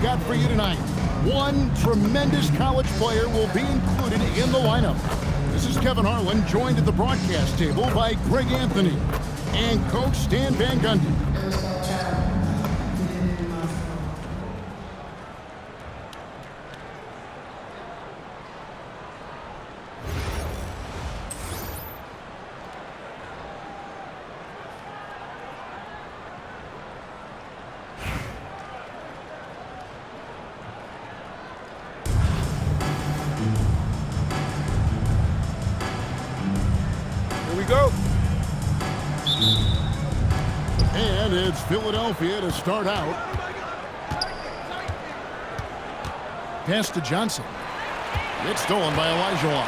we've got for you tonight. One tremendous college player will be included in the lineup. This is Kevin Harlan, joined at the broadcast table by Greg Anthony and Coach Stan Van Gundy. And it's Philadelphia to start out. Pass to Johnson. It's stolen by Elijah.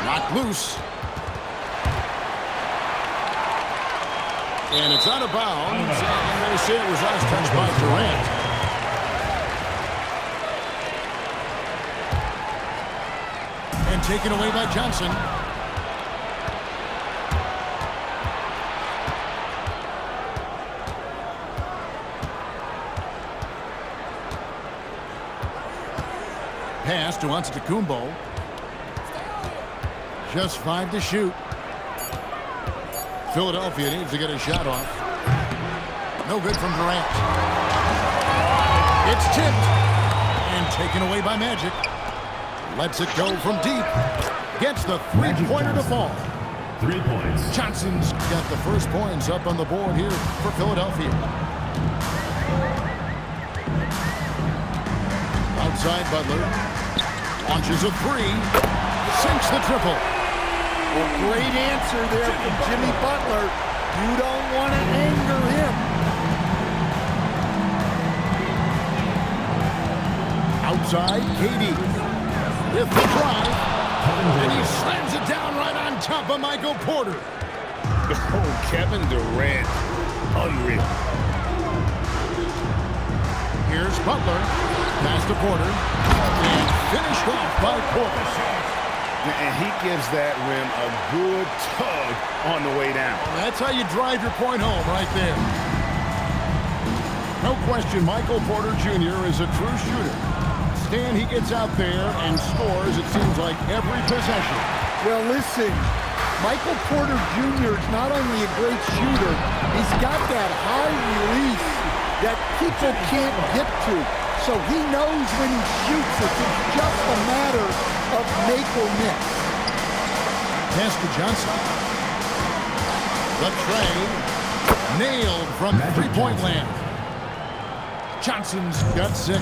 Knocked loose. And it's out of bounds. And they say it was last touched by Durant. And taken away by Johnson. Pass to Antetokounmpo. Just 5 to shoot. Philadelphia needs to get a shot off. No good from Durant. It's tipped and taken away by Magic. Lets it go from deep. Gets the three-pointer to fall. 3 points. Johnson's got the first points up on the board here for Philadelphia. Outside Butler. Launches a three. Sinks the triple. A great answer there from Jimmy Butler. You don't want to anger him. Outside, KD. With the drive. And he slams it down right on top of Michael Porter. Oh, Kevin Durant. Unreal. Here's Butler. Pass to Porter. And finished off by Porter. And he gives that rim a good tug on the way down. That's how you drive your point home right there. No question, Michael Porter Jr. is a true shooter. Stan, he gets out there and scores, it seems like, every possession. Well, listen, Michael Porter Jr. is not only a great shooter, he's got that high release that people can't get to. So he knows when he shoots it. It's just a matter of make or miss. Pass to Johnson. The trade. Nailed from three-point land. Johnson's got 6.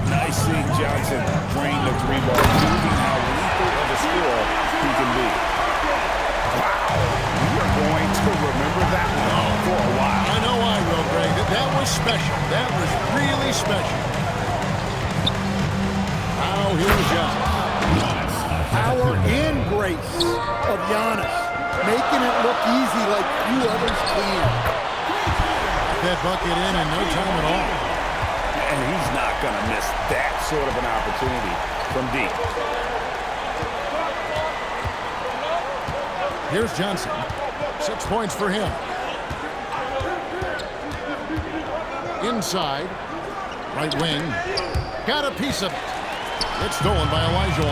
Nice seeing Johnson drain the 3-ball, proving how lethal of a scorer he can be. Wow. You're going to remember that one for a while. I know I will, Greg. That was special. That was really special. Now here's Giannis. Power and grace of Giannis, making it look easy like few others can. That bucket in no time at all. And he's not going to miss that sort of an opportunity from deep. Here's Johnson. 6 points for him. Inside. Right wing. Got a piece of it. It's stolen by Elijah.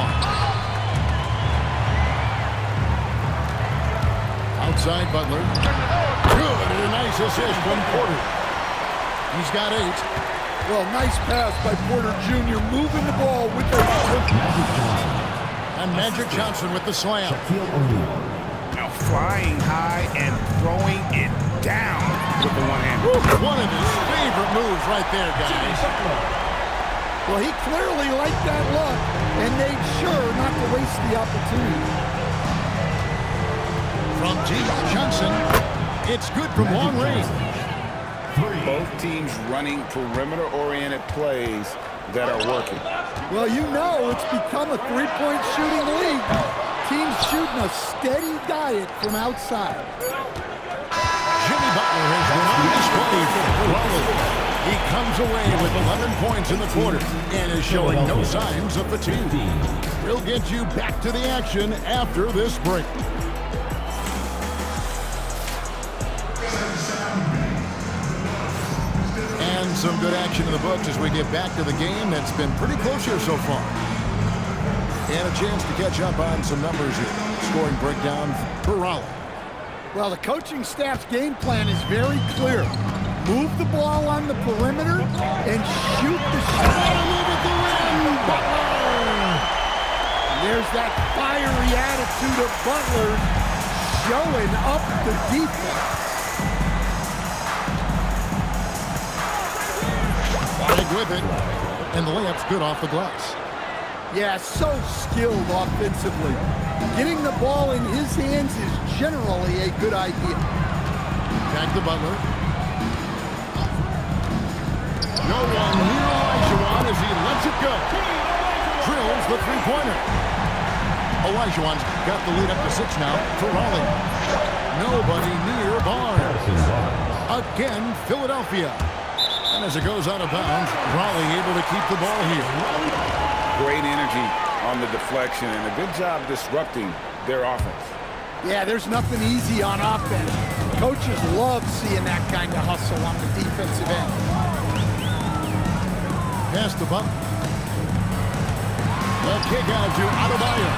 Outside Butler. Good. And a nice assist from Porter. He's got 8. Well, nice pass by Porter Jr. moving the ball with the... And Magic Johnson with the slam. Now flying high and throwing it down with the one hand. One of his favorite moves right there, guys. Well, he clearly liked that look and made sure not to waste the opportunity. From deep, Johnson. It's good from long range. Both teams running perimeter-oriented plays that are working. Well, you know it's become a three-point shooting league. Teams shooting a steady diet from outside. Jimmy Butler has been on display for Philadelphia. He comes away with 11 points in the quarter and is showing no signs of fatigue. We'll get you back to the action after this break. And some good action in the books as we get back to the game that's been pretty close here so far. And a chance to catch up on some numbers here. Scoring breakdown for Raleigh. Well, the coaching staff's game plan is very clear. Move the ball on the perimeter and shoot the shot. There's that fiery attitude of Butler showing up the defense. Wide with it, and the layup's good off the glass. Yeah, so skilled offensively. Getting the ball in his hands is generally a good idea. Back to Butler. No one near Olajuwon as he lets it go. Drills the three-pointer. Olajuwon's got the lead up to 6 now for Raleigh. Nobody near Barnes. Again, Philadelphia. And as it goes out of bounds, Raleigh able to keep the ball here. Great energy on the deflection and a good job disrupting their offense. Yeah, there's nothing easy on offense. Coaches love seeing that kind of hustle on the defensive end. Pass the Butler. The kick out to Adebayo.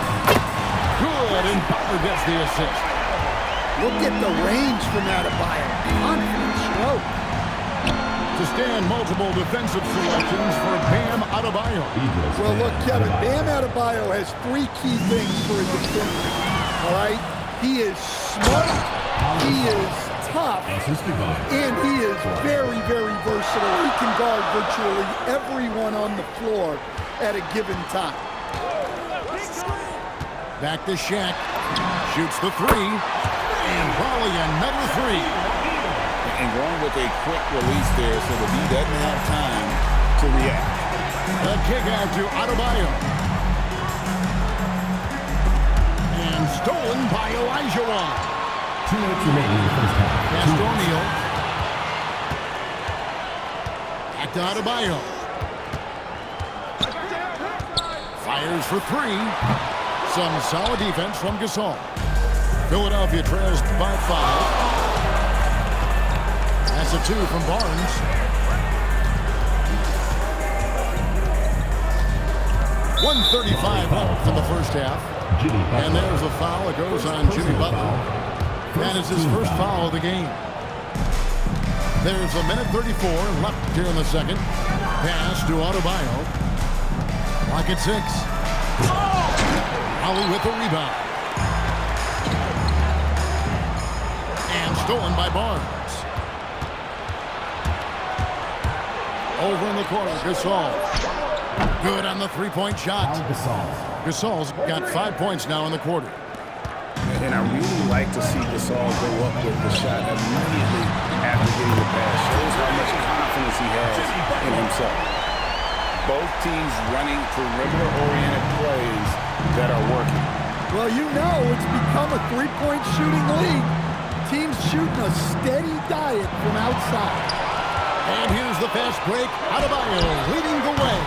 Good, and Butler gets the assist. Look at the range from Adebayo. Confident stroke. To stand multiple defensive selections for Bam Adebayo. Well, look, Kevin, Bam Adebayo has 3 key things for a defender. All right? He is smart, he is tough, and he is very, very versatile. He can guard virtually everyone on the floor at a given time. Back to Shaq. Shoots the 3. And Raleigh another 3. And going with a quick release there so that he doesn't have time to react. The kick out to Adebayo. And stolen by Olajuwon. 2 minutes remaining in the first half. Pass to O'Neal. Back to Adebayo. Fires for 3. Some solid defense from Gasol. Philadelphia trails by 5. That's a 2 from Barnes. .135 left in the first half. And there's a foul. It goes on Jimmy Butler. That is his first foul of the game. There's a minute 34 left here in the second. Pass to Adebayo. Clock at 6. Raleigh with the rebound. And stolen by Barnes. Over in the corner, Gasol. Good on the three-point shot. Gasol's got 5 points now in the quarter. And I really like to see Gasol go up with the shot immediately after getting the pass. Shows how much confidence he has in himself. Both teams running perimeter-oriented plays that are working. Well, you know it's become a three-point shooting league. Teams shooting a steady diet from outside. And here's the fast break. Adebayo leading the way.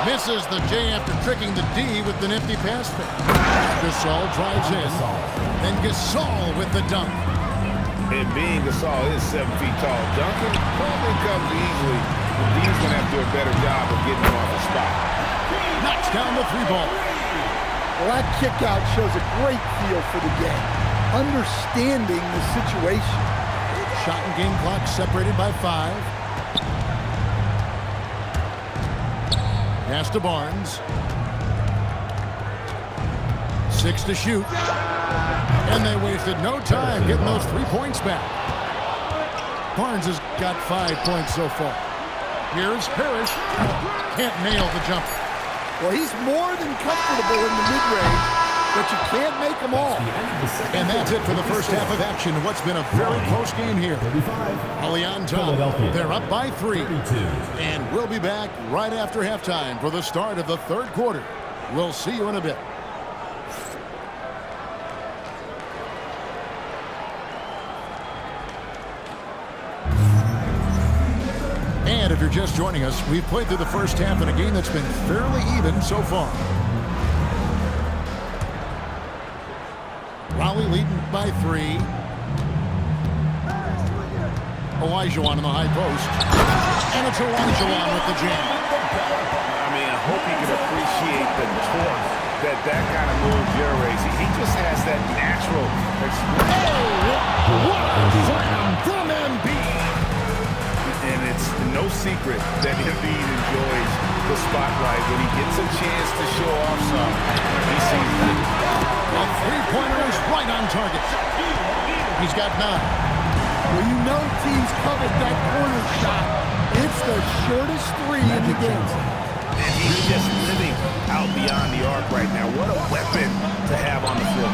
Misses the J after tricking the D with the nifty pass fake. Gasol drives in. Then Gasol with the dunk. And being Gasol is 7 feet tall, dunking probably comes easily. But D's going to have to do a better job of getting him off the spot. Knocks down the 3-ball. Well, that kick out shows a great feel for the game. Understanding the situation. Shot and game clock separated by 5. Pass to Barnes. 6 to shoot. And they wasted no time getting those 3 points back. Barnes has got 5 points so far. Here's Parrish. Can't nail the jumper. Well, he's more than comfortable in the mid-range, but you can't make them all. And that's it for the first half of action. What's been a very close game here. Raleigh on top. They're up by 3. And we'll be back right after halftime for the start of the third quarter. We'll see you in a bit. And if you're just joining us, we've played through the first half in a game that's been fairly even so far. Raleigh leading by 3. Olajuwon in the high post. And it's Elijah with the jam. I mean, I hope he can appreciate the torque that kind of move generates. He just has that natural experience. Oh, what a slam from Embiid. And it's no secret that Embiid enjoys the spotlight when he gets a chance to show off some. He sees that. A three-pointer is right on target. He's got 9. Well, you know teams covet that corner shot. It's the shortest 3 in the game. And he's just living out beyond the arc right now. What a weapon to have on the floor.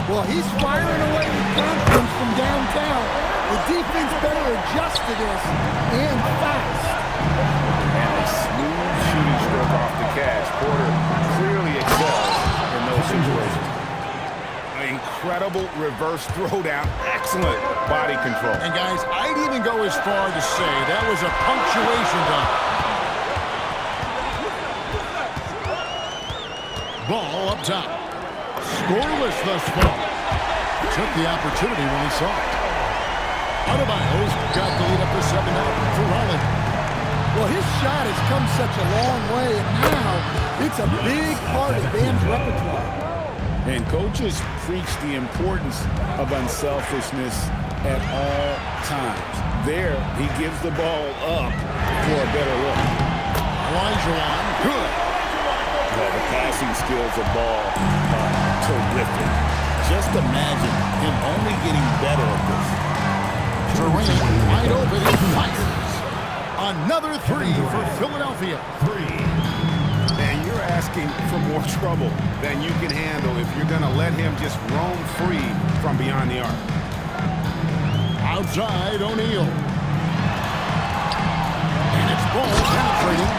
Well, he's firing away with confidence from downtown. The defense better adjust to this, and fast. And a smooth shooting stroke off the catch. Porter clearly excels in those situations. An incredible reverse throwdown. Excellent body control. And guys, I'd even go as far to say that was a punctuation dunk. Ball up top. Scoreless thus far. Took the opportunity when he saw it. Adebayo's got the lead up to 7 now for Raleigh. Well, his shot has come such a long way, and now it's a big part of Bam's repertoire. And coaches preach the importance of unselfishness at all times. There, he gives the ball up for a better look. Elijah good. Well, the passing skills of Ball are terrific. Just imagine him only getting better at this. Durant wide open, he fires. Another 3 for Philadelphia. 3. And you're asking for more trouble than you can handle if you're going to let him just roam free from beyond the arc. Outside, O'Neal. And it's Ball penetrating.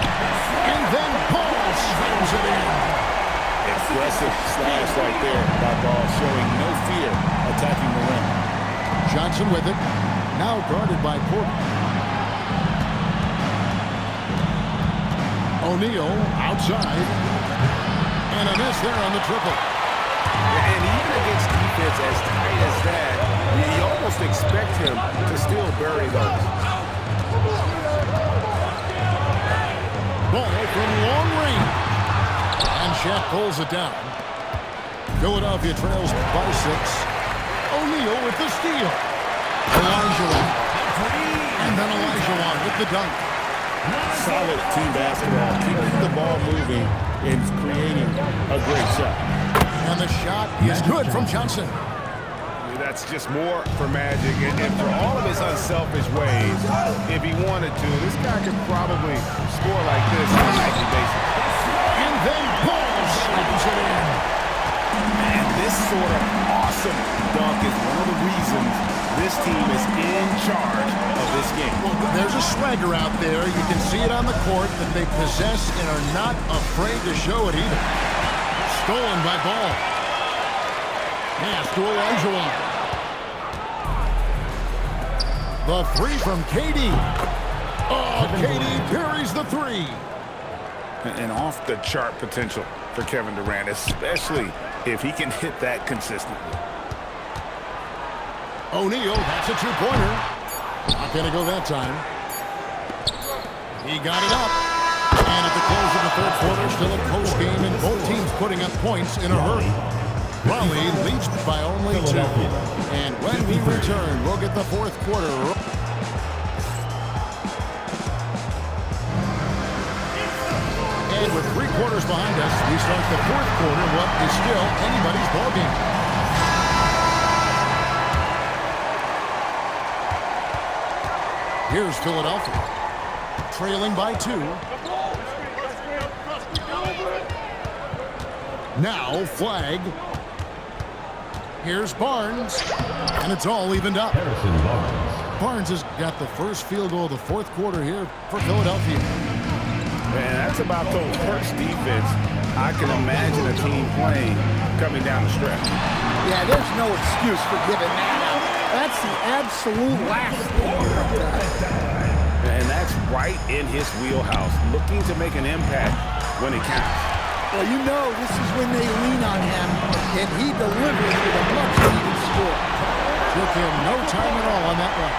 And then Ball slams it in. Aggressive slash right there by Ball, showing no fear attacking the rim. Johnson with it. Now guarded by Porter. O'Neal outside. And a miss there on the triple. And even against defense as tight as that, you almost expect him to still bury those. Ball from long range. And Shaq pulls it down. Philadelphia trails by 6. O'Neal with the steal. Elijah. And then Elijah with the dunk. Solid team basketball, keeping the ball moving and creating a great shot. And the shot is good from Johnson. That's just more for Magic, and for all of his unselfish ways, if he wanted to, this guy could probably score like this on a nightly basis. And then Ball slams it in. And this sort of awesome dunk is one of the reasons this team is in charge of this game. Well, there's a swagger out there. You can see it on the court that they possess and are not afraid to show it either. Stolen by Ball. Pass to Elijah. The 3 from KD. Oh, KD parries the 3. And off the chart potential for Kevin Durant, especially if he can hit that consistently. O'Neal, that's a 2-pointer. Not going to go that time. He got it up. And at the close of the 3rd quarter, still a close game, and both teams putting up points in a hurry. Raleigh leads by only 2. And when we return, we'll get the 4th quarter. And with 3 quarters behind us, we start the 4th quarter, what is still anybody's ballgame. Here's Philadelphia, trailing by 2. Now flag. Here's Barnes, and it's all evened up. Barnes has got the first field goal of the 4th quarter here for Philadelphia. Man, that's about the worst defense I can imagine a team playing coming down the stretch. Yeah, there's no excuse for giving that up. That's the absolute last thing. And that's right in his wheelhouse, looking to make an impact when it counts. Well, you know this is when they lean on him, and he delivers with a much-needed score. Took him no time at all on that one.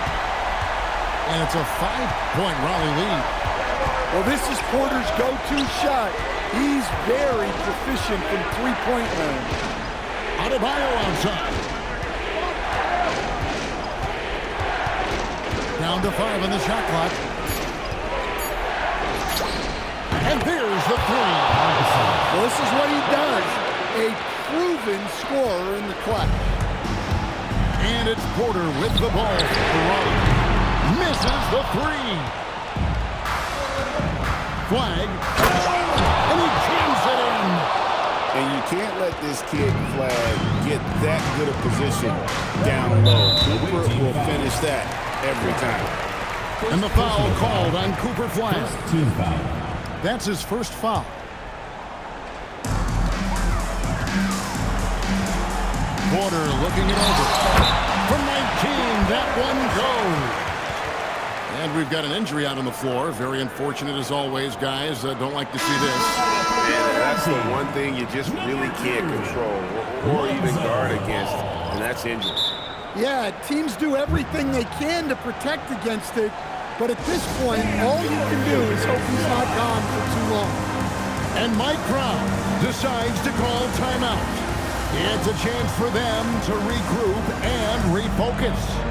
And it's a 5-point Raleigh lead. Well, this is Porter's go-to shot. He's very proficient from three-point land. Adebayo outside. Down to 5 on the shot clock. And there's the three. Well, this is what he does. A proven scorer in the clutch. And it's Porter with the ball for Raleigh. Misses the three. Flag. And he jams it in. And you can't let this kid Flag get that good a position down low. Cooper will finish that every time. And the foul called on Cooper Flag. Team foul. That's his first foul. Porter looking it over. From MyTeam, that one goes. And we've got an injury out on the floor. Very unfortunate as always, guys. Don't like to see this. Man, that's the one thing you just really can't control or even guard against, and that's injury. Yeah, teams do everything they can to protect against it, but at this point, all you can do is hope he's not gone for too long. And Mike Brown decides to call timeout. It's a chance for them to regroup and refocus.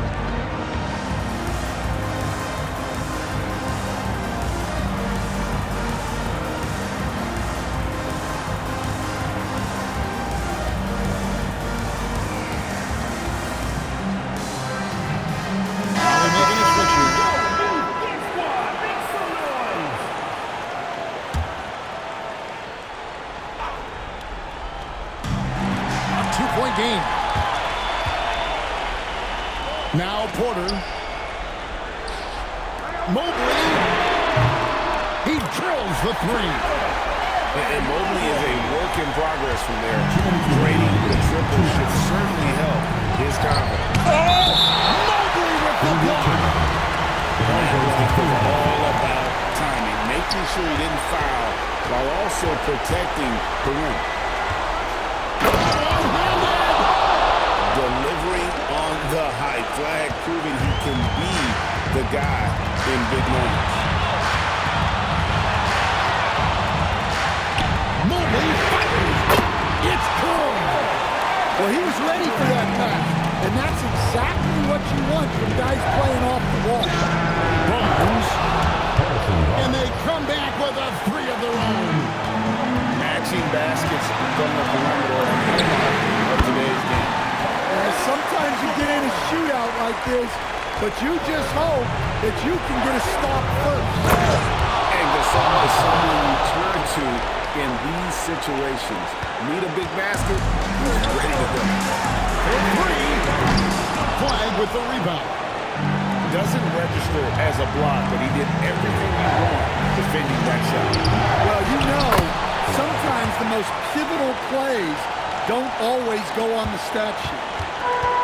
Game. Now Porter. Mobley. He drills the three. And Mobley is a work in progress from there. Draining the triple should certainly help his confidence. Mobley with the block. All about timing, making sure he didn't foul while also protecting the rim. Delivering on the high flag, proving he can be the guy in big moments. Mobley fires. It's cool. Well, he was ready for that pass, and that's exactly what you want from guys playing off the ball. Barnes. And they come back with a three of their own. Matching baskets from the perimeter of today's game. Sometimes you get in a shootout like this, but you just hope that you can get a stop first. And Gasol is someone you turn to in these situations. Need a big basket? He's ready to go. Three. Flag with the rebound. Doesn't register as a block, but he did everything he wanted defending that shot. Well, you know, sometimes the most pivotal plays don't always go on the stat sheet.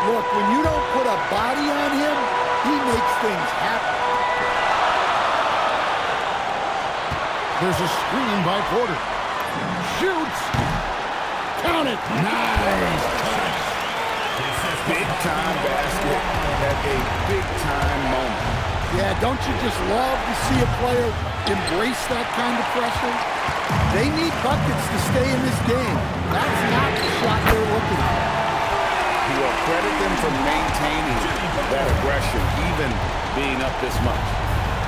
Look, when you don't put a body on him, he makes things happen. There's a screen by Porter. Shoots. Count it. Nice. Big-time basket at a big-time moment. Yeah, don't you just love to see a player embrace that kind of pressure? They need buckets to stay in this game. That's not the shot they're looking for. Will credit them for maintaining that aggression, even being up this much.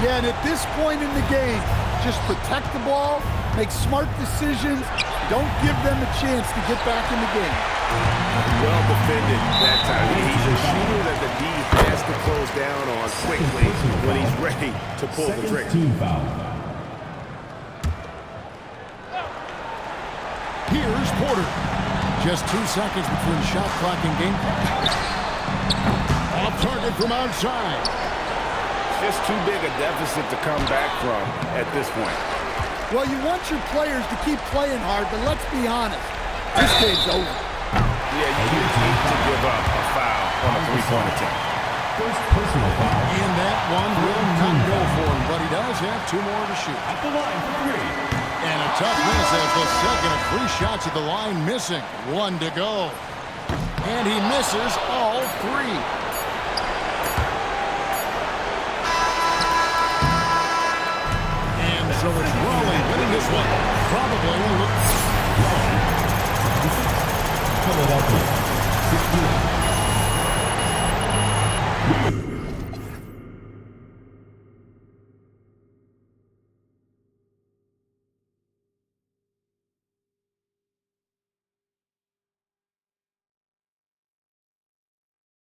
Yeah, and at this point in the game, just protect the ball, make smart decisions, don't give them a chance to get back in the game. Well defended that time. He's a shooter that the D has to close down on quickly when he's ready to pull the trigger. Team foul. Here's Porter. Just 2 seconds between shot clock and game clock. Off target from outside. Just too big a deficit to come back from at this point. Well, you want your players to keep playing hard, but let's be honest. This game's over. Yeah, you need to give up a foul on a three-point attempt. First personal foul. And that one will not go for him, but he does have 2 more to shoot. At the line for 3. And a tough miss as the second of 3 shots at the line missing. 1 to go. And he misses all 3. this one. Probably a little... Philadelphia, 68.